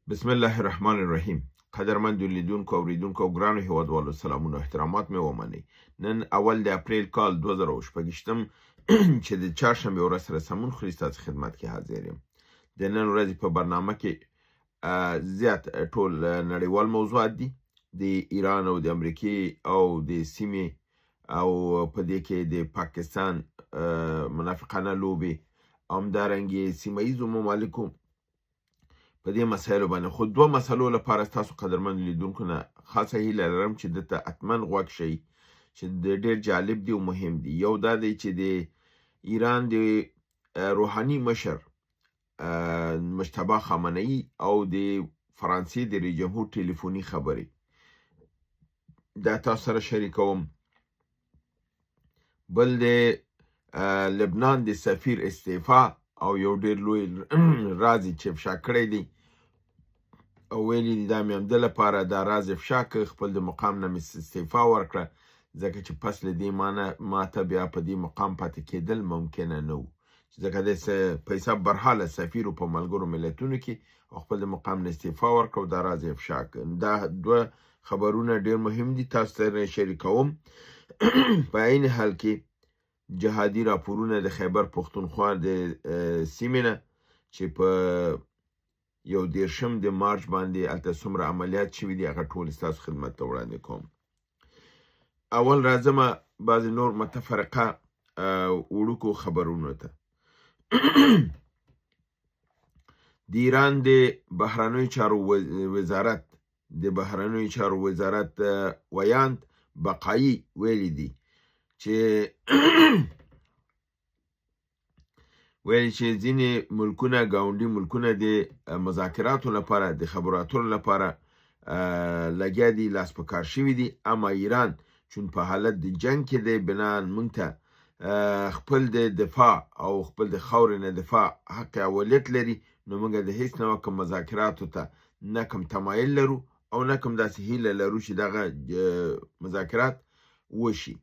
بسم الله الرحمن الرحیم. قدرمند لیدونکو او اوریدونکو او ګرانو هیوادوالو سلامونه او احترامات مې ومنئ. نن اول د اپریل کال 2026 چې د چهارشنبې ورځ سره سمون خوري ستاسو خدمت کې حاضر یم. د نن ورځې په برنامه کې زیات ټول نړیوال موضوعات دي، د ایران او د امریکې او د سیمې او په دې کې د پاکستان منافقانه لوبې او همدارنګې سیمه ییزو ممالکو په دې مسایلو باندې. خو دوه مسلو لپاره ستاسو قدرمن لیدونکو نه خاصه هیله لرم چې دته حتما غوږ شئ چې ډېر جالب دي او مهم دي. یو دا دی چې د ایران د روحاني مشر مجتبی خامنه‌ای او د فرانسې د رئیس جمهور ټلیفوني خبرې دا تاسو سره شریکوم. بل د لبنان د سفیر استعفا او یو ډېر لوی راز چې افشا کړی دی او ویلي دي دا مې همده لپاره دا راز افشا که خپل د مقام نه مې استعفا ورکړه ځکه چې پس له دې ماته بیا په دې مقام پاتې کېدل ممکنه نه و، ځکه د پیسه برحاله سفیر په ملګرو ملتونو کې او خپل د مقام نه استعفا ورکړه دا راز افشا کړ. دا دوه خبرونه ډېر مهم دي، تاسو سره شریکوم. په عین حال کې جهادي راپورونه د خیبر پښتونخوا د سیمې نه چې په 11 د مارچ باندې هلته څومره عملیات شوي دي هغه ټول ستاسو خدمت ته وړاندې کوم. اول راځم بعضې نور متفرقه وړوکو خبرونو ته. د ایران د بهرنیو چارو وزارت ویاند بقایي ویلي دي چې ځینې ملکونه ګاونډي ملکونه د مذاکراتو لپاره د خبرو اترو لپاره لګیا دي، لاس په کار شوي دي، اما ایران چون په حالت د جنگ کې دی بنان موږ ته خپل د دفاع او خپل د خاورې نه دفاع حق اولیت لري، نو موږ د هیڅ نوع کوم مذاکراتو ته نه کوم تمایل لرو او نه کوم داسې هیله لرو چې دغه مذاکرات وشي.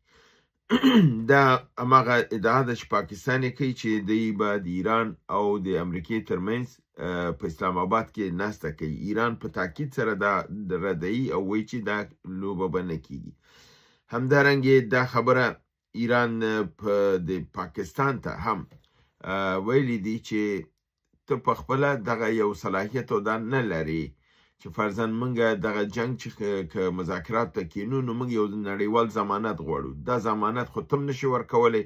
دا هماغه ادعا ده چې پاکستان یې کوي چې دوی به د ایران او د امریکې ترمنځ په اسلام آباد کې ناسته کوي. ایران په تاکید سره دا ردوي او وایي چې دا لوبه به نه کیږي. همدارنګه دا خبره ایران د پاکستان ته هم ویلي دي چې ته په خپله دغه یو صلاحیت او دا نه لري چې فرضاً موږ دغه جنگ چې که مذاکرات ته کینو نو موږ یو نړیوال ضمانت غواړو. دا ضمانت خو تم نشي ورکولی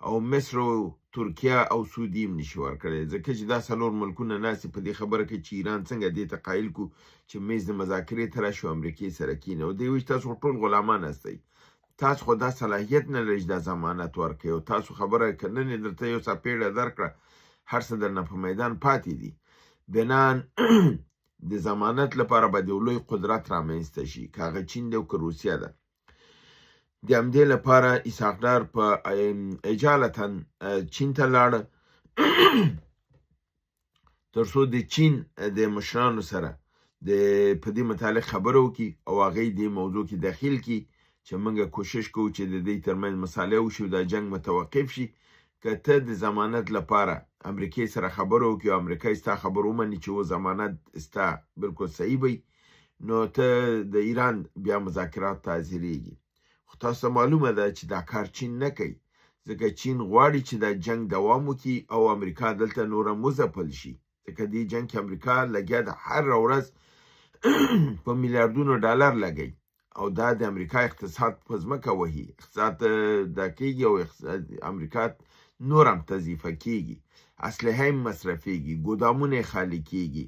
او مصر او ترکیه او سعودي هم نشي ورکړی، ځکه چې دا څلور ملکونه ناستې په دې خبره کوي چې ایران څنګه دې ته قایل کو چې میز د مذاکرې ته راشي او امریکې سره کینه او دوی وایي تاسو ټول غلامان هستئ، تاسو خو دا صلاحیت نه لرئ چې دا ضمانت ورکړئ او تاسو خبره که نن یې درته یو څپېړه درکړه هر څه درنه په میدان پاتې دي. بنان د ضمانت لپاره به د لوی قدرت رامنځته شي، که هغه چین دی او که روسیه ده. د همدې لپاره اسحاق ډار په اجالتا چین ته لاړه تر څو د چین د مشرانو سره په دې متعلق خبره وکړي او هغوی دې موضوع کې داخل کړي چې موږ کوشش کوو چې د دې ترمنځ مصالحه وشي او دا جنګ متوقف شي. که ته د ضمانت لپاره امریکې سره خبره وکړي او امریکا ستا خبر ومني چې و ضمانت ستا بالکل صحیح وي، نو ته د ایران بیا مذاکرات ته حاضرېږي. خو تاسو ته معلومه ده چې دا کار چین نه کوي، ځکه چین غواړي چې دا جنگ دوام وکړي او امریکا دلته نوره مځپل شي، ځکه دې جنگ کې امریکا لګیا ده هر ورځ په میلیاردونو ډالر لګوي او دا د امریکا اقتصاد په ځمکه وهي، اقتصاد دا کېږي او امریکا نور هم تضعیفه کېږي، اسلحه هم مصرفېږي، ګودامونه خالی کېږي،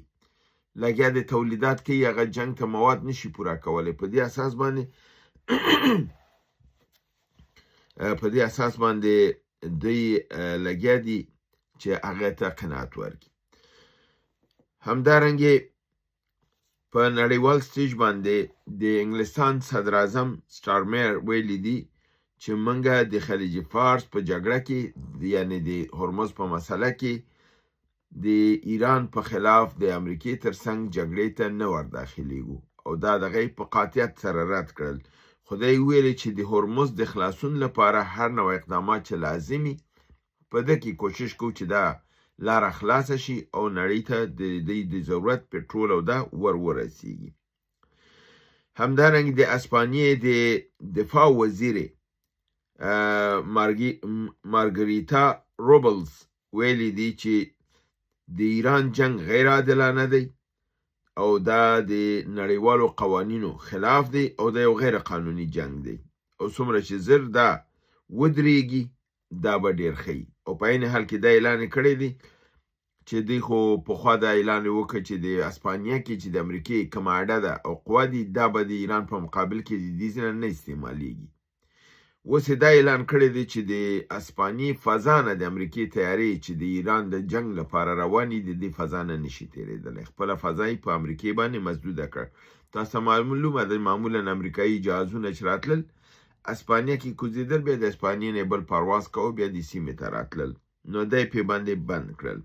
لګیا د تولیدات کوي، هغه جنگ ته مواد نشي پوره کولی. په دې اساس باندې دوی لګیا دي چې هغه ته قناعت ورکړي. همدارنګې په نړیوال سټیج باندې د انګلستان صدر اعظم سټارمر ویلي دي چې موږ د خلیج فارس په جګړه کې یعنی د هرمز په مسله کې د ایران په خلاف د امریکې ترڅنګ جګړې ته نه ورداخلیږو او دا دغه په قاطعیت سره رد کړل. خدای ویلي چې د هرمز د خلاصون لپاره هر نوع اقدامات چې لازمي په ده کې کوشش کوو چې دا لاره خلاصه شي او نړۍ ته د ضرورت پټرول او دا ورسیږي. همدارنګه د اسپانیې د دفاع وزیر مارګریتا روبلز ویلي دی چې د ایران جنگ غیر عادلانه دی او دا د نړیوالو قوانینو خلاف دی او دا یو غیر قانوني جنگ دی او څومره چې زر دا ودرېږي دا به ډېر ښه او په عین حال کې دا اعلان کړی دی چې دوی خو پخوا دا اعلان وکړ چې د اسپانیا کې چې د امریکې کومه اډه ده او قوه دي دا به د ایران په مقابل کې د دې څه نه استعمالیږي. اوس دا اعلان کړی دی چې د اسپانیې فضا نه د امریکې تیارې چې د ایران د جنگ لپاره روانې دي د فضا نه نشي تېرېدلی. خپله فضا یې په امریکې باندې مسدوده کړ. تاسو معلومه ده معمولا امریکایي جهازونه چې راتلل اسپانیا کې کوزېدل بیا د اسپانیې نه بل پرواز کوو بیا د سیمې ته راتلل نو دی پې باندې بند کړل.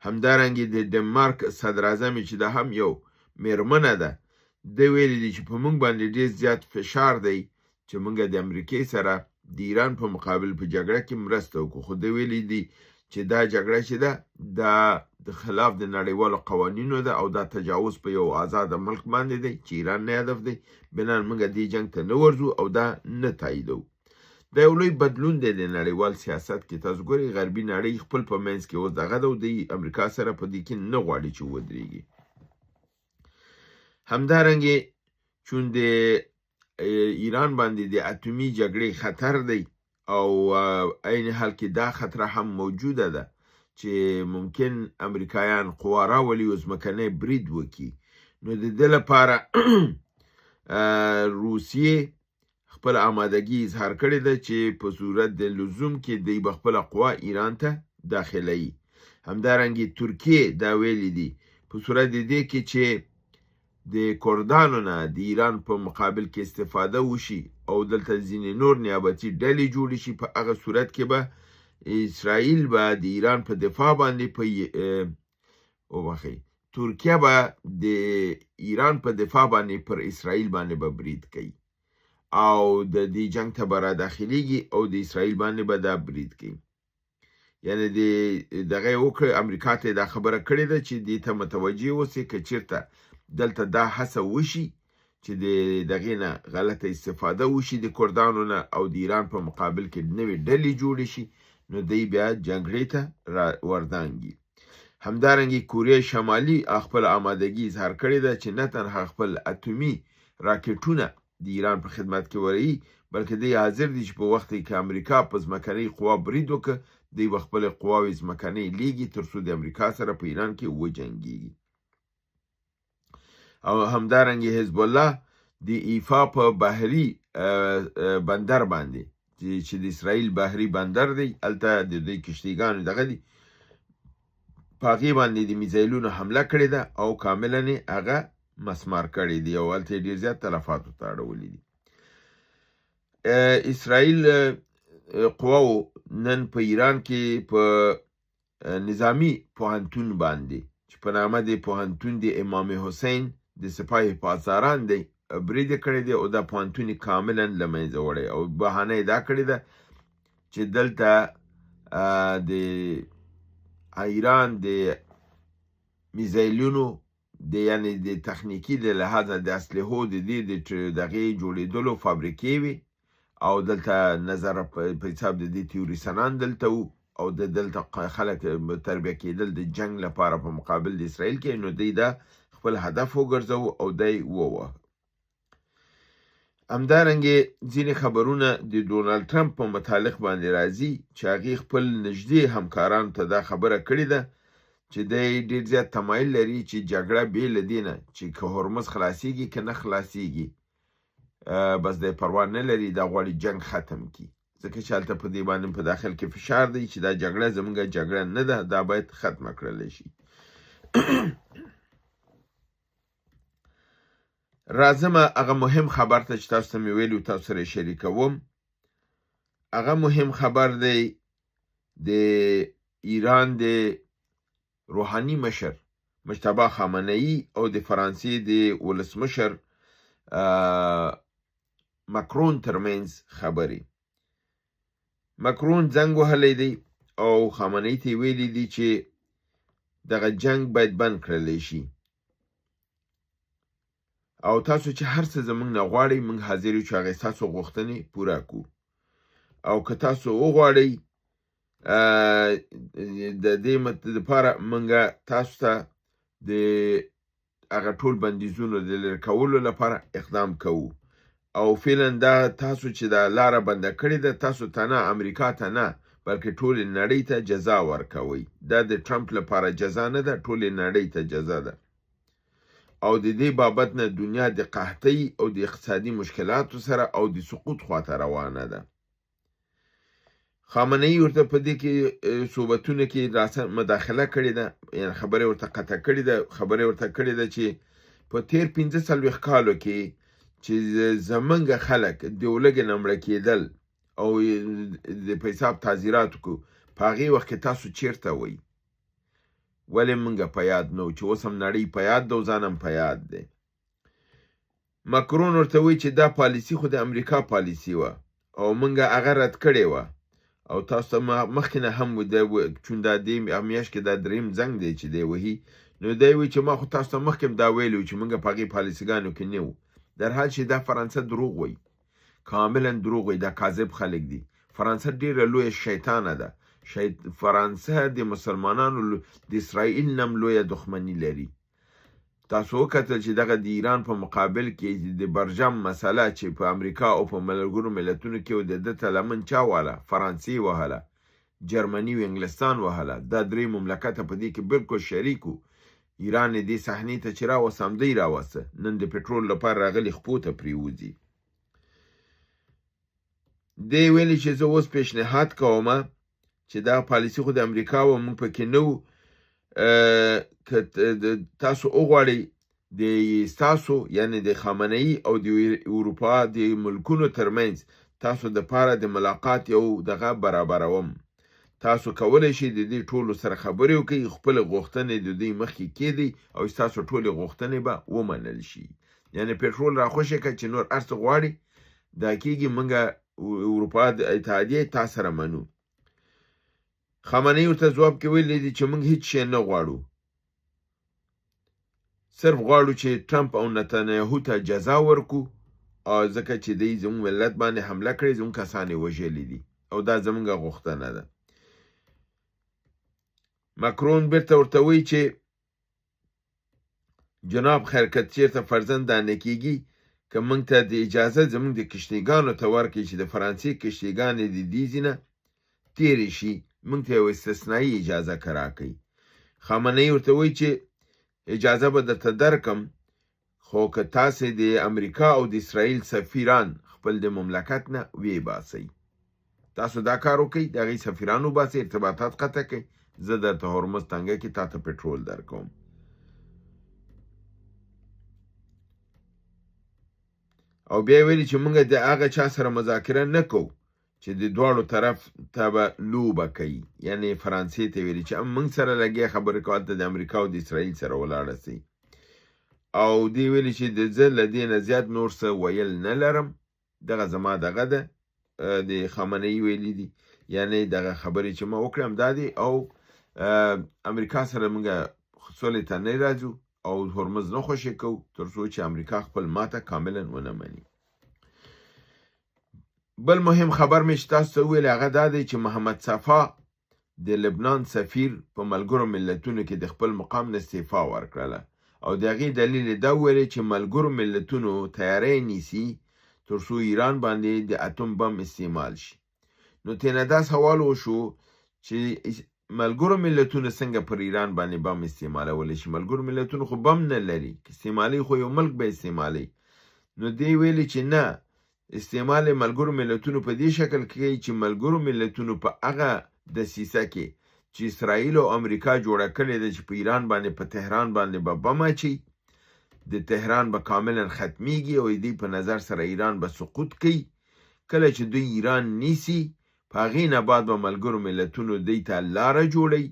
همدارنګه د ډنمارک صدراعظم چې دا هم یو میرمنه ده د ویلي دي چې په موږ باندې ډېر زیات فشار دی چې موږ د امریکې سره د ایران په مقابل په جګړه کې مرسته وکړو خو د ویلي دي چې دا جګړه چې ده دا د خلاف د نړیوالو قوانینو ده او دا تجاوز په یو آزاد ملک باندې دی چې ایران نه هدف دی بنا موږ دې جنگ ته نه ورځو او دا نه تاییدو. دا یو لوی بدلون دی د نړیوال سیاست کې. تاسو ګورئ غربي نړۍ خپل په منځ کې اوس دغه ده او د امریکا سره په دې کې نه غواړي چې ودرېږي. همدارنګې چون د ایران باندې د اټومي جګړې خطر دی او عین حال کې دا خطر هم موجوده ده چې ممکن امریکایان قوا راولي او ځمکنی برید وکړي نو د دې لپاره روسیې خپل آمادګي اظهار کړې ده چې په صورت د لزوم کې دوی به خپله قوا ایران ته داخلوي. همدارنګې ترکیې دا ویلي دي په صورت د دې کې چې د کردانو نه د ایران په مقابل کې استفاده وشي او دلته ځینې نور نیابتي ډلې جوړې شي په هغه صورت کې به اسرائیل به د ایران په دفاع باندې ترکیه به د ایران په دفاع باندې پر اسرائیل باندې به برید کوي او د دې جنگ ته به را داخلیږي او د اسرائیل باندې به دا برید کوي. یعنی دغه وکړه امریکا ته دا خبره کړې ده چې دې ته متوجه اوسئ که چېرته دلته دا هڅه وشي چې د دغې نه غلطه استفاده وشي د کردانو نه او د ایران په مقابل کې نوې ډلې جوړې شي نو دوی بیا جګړې ته وردانګي. همدارنګه کوریا شمالي خپل آمادګي اظهار کړې ده چې نه تنها خپل اټومي راکټونه د ایران په خدمت کې ورهي بلکې دوی حاضر دي چې په وخت کې امریکا په ځمکنۍ قوا برید وکړي دوی به خپلې قواوې ځمکنۍ لیږي تر څو د امریکا سره په ایران کې وجنګېږي. او همدارنګه حزب الله د ایفا په بحري بندر باندې چې د اسرائیل بحري بندر دی هلته د دوی کشتیګانو دغه دي په هغې باندې د میزایلونو حمله کړې ده او کاملا یې هغه مسمار کړی دی او هلته یې ډېر زیات تلفاتو ته اړولي دي. اسرائیل قواو نن په ایران کې په نظامی پوهنتون باندې چې په نامه د پوهنتون د امام حسین د سپاه پاسداران دی برید کړی دی او دا پوهنتون کاملا له منځه وړی او بهانه یې دا کړې ده چې دلته د ایران د میزایلونو د یعنی د تخنیکي د لحاظه د اسلحو د دې دغې جوړېدلو فابریکې وي او دلته نظر په حساب د دې تیوریسنان دلته وو او د دلته خلک تربیه کېدل د جنگ لپاره په مقابل د اسرائیل کې نو دوی دا خپل هدف وګرځوه او دی ووهه. همدارنګه ځینې خبرونه د ډونالد ټرمپ په متعلق باندې راځي چې هغې خپل نږدې همکارانو ته دا خبره کړې ده چې دی ډېر زیات تمایل لري چې جګړه بې له دې نه چې که هرمز خلاصیږي که نه خلاصیږي بس دی پروا نه لري دا غواړي جنگ ختم کړي ځکه چې هلته په دې باندې په داخل کې فشار دی چې دا جګړه زموږ جګړه نه ده دا باید ختمه کړلی شي. راځم هغه مهم خبر ته چې تاسو ته مې ویلي تاسو سره یې شریکوم. هغه مهم خبر دی د ایران د روحاني مشر مجتبی خامنه‌ای او د فرانسې د ولسمشر مکرون ترمنځ خبرې. مکرون زنګ وهلی دی او خامنه‌ای ته ویلي دي چې دغه جنگ باید بند کړلی شي او تاسو چې هر څه زموږ نه غواړئ موږ حاضر یو چې هغې ستاسو غوښتنې پوره کړو او که تاسو وغواړئ د دې دپاره موږ تاسو ته د هغه ټول بندیزونو د لرې کولو لپاره اقدام کوو او فعلا دا تاسو چې دا لاره بنده کړې ده تاسو ته نه امریکا ته نه بلکې ټولې نړۍ ته جزا ورکوئ دا د ټرمپ لپاره جزا نه ده ټولې نړۍ ته جزا ده او د دې بابت نه دنیا د قحطۍ او د اقتصادي مشکلاتو سره او د سقوط خواته روانه ده خامنه‌ای ورته په دې کې صحبتونه کې مداخله کړې ده یعنې خبرې ورته قطع کړې ده خبرې ورته کړې ده چې په تیر 45 کالو کې چې زمونږ خلک د ولږې نه مړه کېدل او د پیساب تعزیراتو کو په هغې وخت کې تاسو چیرته وئ ولې موږ په یاد نه چې اوس هم نړۍ په یاد ده او ځان هم په یاد دی مکرون ورته وایي چې دا پالیسي خو د امریکا پالیسي وه او موږ هغه رد کړې وه او تاسو ته مخکې نه هم چون دا دې میاشت کې دا دریم زنګ دی چې دی وهي نو دی وایي چې ما خو تاسو ته مخکې هم دا ویلي وو چې موږ په هغې پالیسیګانو کې نه وو در حال چې دا فرانسه دروغ وایي کاملا دروغ وایي دا کاذب خلک دي فرانسه ډېره لویه شیطانه ده فرانسه د مسلمانانو د اسرائیل نه هم لویه دښمني لري تاسو وکتل چې دغه د ایران په مقابل کې د برجام مسله چې په امریکا او په ملګرو ملتونو کې د ده ته لمن چا واله فرانسې وهله جرمني او انګلستان وهله دا درې مملکته په دې کې بالکل شریک وو ایران یې دې صحنې ته چې راوسته همدی راوسته نن د پټرول لپاره راغلي خپو ته پرېوځي دی ویلي چې زه اوس پیشنهاد کومه چې دا پالیسي خو د امریکا و موږ پکې نه وو که تاسو وغواړئ د ستاسو یعنې د خامنه‌ای او د اروپا د ملکونو ترمنځ تاسو دپاره د ملاقات یو دغه برابروم تاسو کولی شئ د دې ټولو سره خبرې وکړئ خپلې غوښتنې د دوی مخکې کېږدئ او ستاسو ټولې غوښتنې به ومنل شي یعنې پټرول راخوشې کړه چې نور هر څه غواړي دا کېږي موږ اروپا د اتحادیې تا سره منو خامنه‌ای ورته ځواب کې ویلی دی چې موږ هیڅ شی نه غواړو صرف غواړو چې ټرمپ او نتانیاهو ته جزا ورکو او ځکه چې دوی زموږ ملت باندې حمله کړې زموږ کسان یې وژلي دي او دا زموږ غوښتنه ده مکرون بیرته ورته وایي چې جناب خیر که چېرته فرضاً دا نه کېږي که موږ ته د اجازه زموږ د کشتیګانو ته ورکړي چې د فرانسې کشتیګانې د دې ځینه تېرې شي موږ ته یو استثنایي اجازه که راکړئ خامنه‌ای ورته وایي چې اجازه به درته درکم خو که تاسې د امریکا او د اسرائیل سفیران خپل د مملکت نه ویباسئ تاسو دا کار وکئ د هغې سفیران وباسئ ارتباطات قطع کړئ زه درته هرمز تنګه کې تا ته پټرول درکوم او بیا یې ویلي چې موږ د هغه چا سره مذاکره نه کوو چې د دواړو طرف ته به لوبه کوي یعنې فرانسې ته ویلي چې موږ سره لګیا خبرې کول ته د امریکا او د اسرائیل سره ولاړه سئ او دی ویلي چې زه له دې نه زیات نور څه ویل نه لرم دغه زما دغه ده د خامنه‌ای ویلي دي یعنې دغه خبرې چې ما وکړم دا دی او امریکا سره موږ سولې ته نه راځو او هرمز نه خوشې کوو تر څو چې امریکا خپل ماته کاملا ونه مني بل مهم خبر مې چې تاسو ته وویل هغه دا دی چې محمد صفا د لبنان سفیر په ملګرو ملتونو کې د خپل مقام نه استعفا ورکړله او د هغې دلیل یې دا وویلی چې ملګرو ملتونو تیاری نیسي تر څو ایران باندې د اتم بم استعمال شي نو تېنه دا سوال وشو چې ملګرو ملتونو څنګه پر ایران باندې بم استعمالولی شي ملګرو ملتونو خو بم نه لري استعمالي خو یو ملک به استعمالي نو دی ویلي چې نه استعمال ملګرو ملتونو په دې شکل کې چې ملګرو ملتونو په هغه دسیسه کې چې اسرائیل او امریکا جوړه کړې ده چې په ایران باندې په تهران باندې به بم اچي د تهران به کاملا ختمیږي او دوی په نظر سره ایران به سقوط کوي کله چې دوی ایران نیسي په هغې نه بعد به ملګرو ملتونو دوی ته لاره جوړوي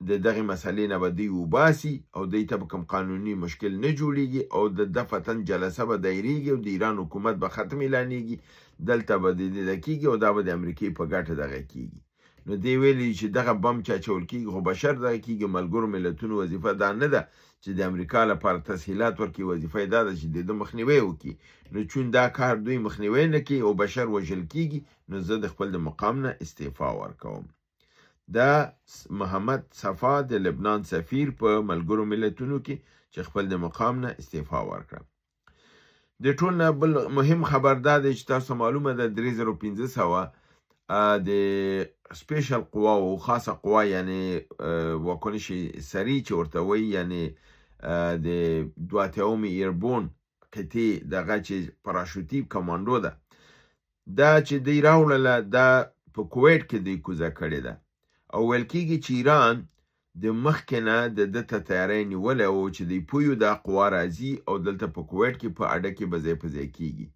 د دغې مسلې نه به دوی وباسي او دوی ته به کوم قانوني مشکل نه جوړیږي او د دفتن جلسه به دایریږي او د ایران حکومت به ختم اعلانیږي دلته به د دې کېږي او دا به د امریکې په ګټه دغه کېږي نو دی ویلي چې دغه بم چې اچول کېږي خو بشر دغه کېږي ملګرو ملتونو وظیفه دا نه ده چې د امریکا لپاره تسهیلات ورکړي وظیفه یې دا ده چې د ده مخنیوی وکړي نو چون دا کار دوی مخنیوی نه کوي او بشر وژل کېږي نو زه د خپل د مقام نه استعفا ورکوم دا محمد صفا د لبنان سفیر په ملګرو ملتونو کې چې خپل د مقام نه استعفا ورکړه د ټول نه بل مهم خبر دا دی چې تاسو معلومه ده 3500 د سپیشل قوا او خاصه قوا یعنی واکنش سریع چې ورته وایي یعنی د 2 ایربون قطعې دغه چې پاراشوټي کمانډو ده دا چې دی راوړله دا په کویټ کې دی کوزه کړې ده او ویل کېږي چې ایران د مخکې نه د ده ته تیاری نیولی و چې دی پویو دا قوا راځي او دلته په کویټ کې په اډه کې به ځای په ځای کېږي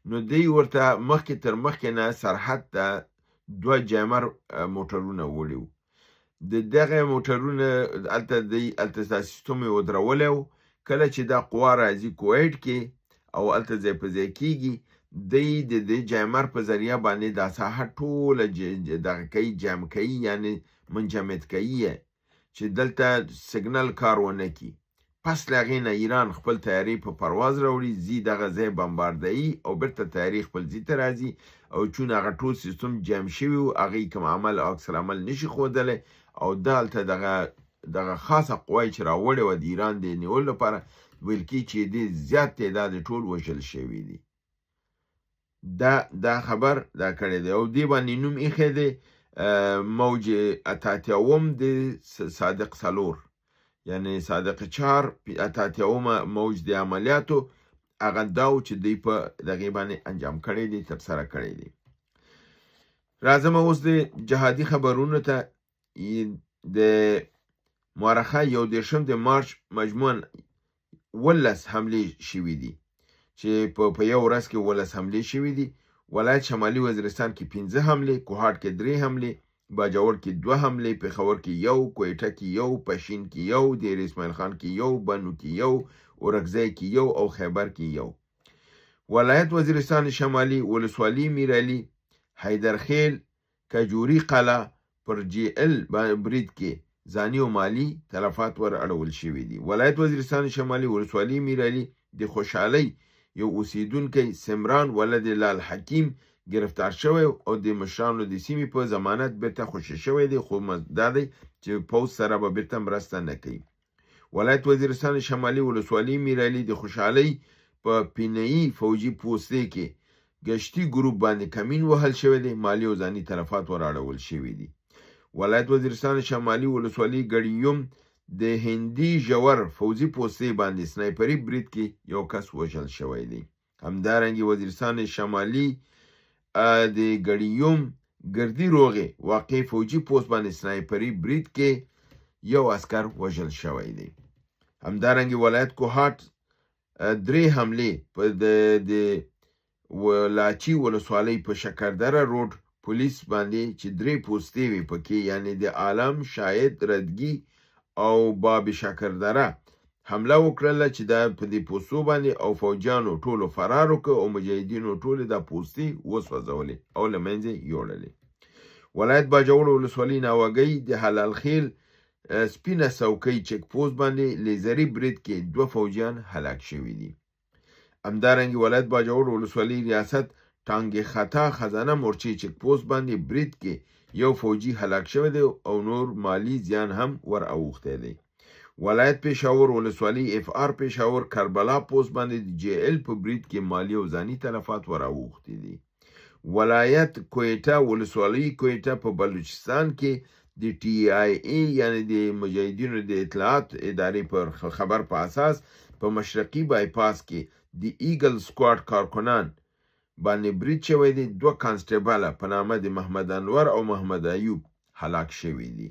نو دی ورته مخکې تر مخکې نه سرحد ته 2 جامر موټرونه وړي وو د دغه موټرونه هلته دا سیستم یې ودرولی و کله چې دا قوا راځي کویټ کې او هلته ځای په ځای کېږي دی د دې جامر په ذریعه باندې دا ساحه ټوله دغه کوي جام کوي یعنی منجمد کوي چې دلته سیګنل کار ونه کړي پس له هغې نه ایران خپل تیاري په پرواز راوړي ځي دغه ځای بمباردوي او بیرته تیاري خپل ځای ته راځي او چون هغه ټول سیستم جام شوي و هغې کوم عمل او عکس العمل نشي ښودلی او دلته دغه خاصه قوای چې راوړې وه د ایران د نیولو لپاره ویل کېږي چې دې زیات تعداد ټول وژل شوي دي دا خبر دا کړی دی او دې باندې نوم ایښی دی موج 88 د صادق سالور یعنی صادق 4 88 موج د عملیاتو هغه دا و چې دوی په دغې باندې انجام کړی دی ترسره کړی دی راځم اوس د جهادي خبرونو ته د مورخه 11 د مارچ مجموعاً 18 حملې شوي دي چې په یو ورځ کې 18 حملې شوي دي ولایت شمالي وزیرستان کې 15 حملې کوهاټ کې 3 حملې باجوړ کې 2 حملې پېښور کې 1 کویټه کې 1 پښین کې 1 دیر اسماعیل خان کې 1 بنو کې 1 اورکزی کې 1 او خیبر کې 1 ولایت وزیرستان شمالي ولسوالي میرعلي حیدرخیل کجوري قلعه پر جی ال برید کې ځاني او مالی تلفات ور اړول شوي دي ولایت وزیرستان شمالي ولسوالي میرعلي د خوشحالۍ یو اوسیدونکی سمران ولد لال حکیم گرفتار شوی او د مشرانو د سیمې په ضمانت بیرته خوشي شوی دی خو دا دی چې پوځ سره به بیرته مرسته نه کوي ولایت وزیرستان شمالي ولسوالي میرعلي د خوشحالۍ په پینه‌ای فوجي پوستې کې گشتي ګروپ باندې کمین وهل شوی دی مالی او ځاني تلفات ور اړول شوي دي ولایت وزیرستان شمالي ولسوالي ګړیوم د هندي ژور فوزي پوستې باندې سنایپري برید کې یو کس وژل شوی دی همدارنګه وزیرستان شمالي د ګړیوم ګردي روغې واقع فوجي پوست باندې سنایپري برید کې یو عسکر وژل شوی دی همدارنګه ولایت کوهاټ 3 حملې په د ولاچی ولسوالۍ په شکردره روډ پولیس باندې چې 3 پوستې وي پکې یعنی د عالم شاهد ردګي او باب شکردره حمله وکړله چې دا په دې پوستو باندې او فوجانو ټولو فرار وکړ او مجاهدینو ټولې دا پوستې وسوځولې او له منځه یوړلې ولایت باجوړ ولسوالۍ ناوګۍ د حلال خیل سپینه څوکۍ چک پوسټ باندې لیزري برید کې 2 فوجیان هلاک شوي دي همدارنګه ولایت باجوړ ولسوالۍ ریاست ټانګې خطا خزانه مورچې چک پوسټ باندې برید کې یو فوجي هلاک شوی دی او نور مالی زیان هم ور اوخته دی ولایت پېښور ولسوالۍ اف آر پېښور کربلا پوسټ باندې جی ال په برید کې مالی او ځاني تلفات ور اوخته دي ولایت کویټه ولسوالۍ کویټه په بلوچستان کې د ټي آی ای یعنی د مجاهدینو د اطلاعات ادارې پر خبر په اساس په مشرقي بایپاس کې د ایګل سکواډ کارکنان باندې برید شوی دی 2 کانسټیبل په نامه د محمد انور او محمد ایوب هلاک شوي دي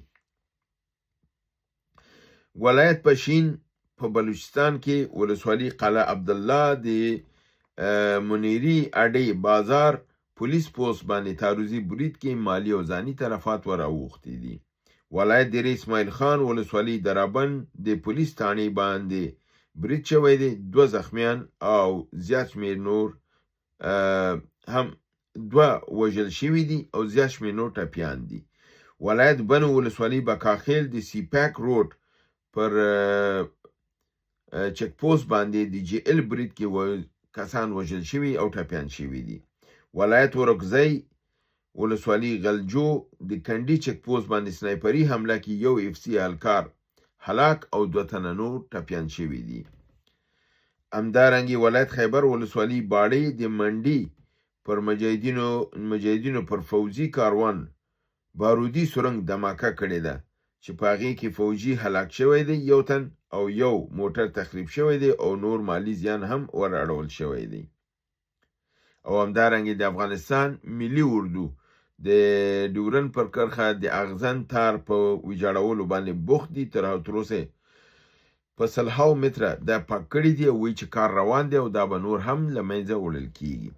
ولایت پښین په بلوچستان کې ولسوالۍ قلعه عبدالله د منیری اډې بازار پولیس پوسټ باندې تعرضي برید کې مالی او ځاني تلفات ور اوختي دي ولایت دیر اسماعیل خان ولسوالۍ درابن د پولیس ثانې باندې برید شوی دی 2 زخمیان او زیات شمېر نور هم 2 وژل شوي دي او زیات شمېر نور ټپیان دي ولایت بنو ولسوالۍ بکاخیل د سیپاک روډ پر چک پوسټ باندې د جی ال برید کې کسان وژل شوي او ټپیان شوي دي. ولایت ورکزی ولسوالۍ غلجو د کنډي چک پوسټ باندې سنایپري حمله کې یو اف سی اهلکار هلاک او 2 تنه نور ټپیان شوي دي. همدارنګې ولایت خیبر ولسوالۍ باړې د منډي پر مجاهدینو پر فوجي کاروان بارودي سرنګ دماکه کړې ده چې په هغې کې فوجي هلاک شوی دی 1 تن او 1 موټر تخریب شوی دی او نور مالی زیان هم ور اړول شوی دی. او همدارنګې د افغانستان ملي اردو د ډیورن پر کرښه د اغزن تار په ویجاړولو باندې بوخت دي. تر اوسه په 100 متره دا پاک کړي دي او وایي چې کار روان دی او دا به نور هم له منځه وړل کیږي.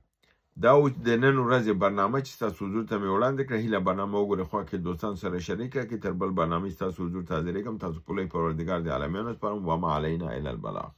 دا د نن ورځې برنامه چې ستاسو حضور ته مې وړاندې کړه، هیله برنامه وګورئ، خوا کې دوستان سره شریکه کړئ. تر بل برنامې ستاسو حضور ته حاضرېږم. تاسو پوله پروردګار د عالمینو سپارم. وما علینا الا البلاغ.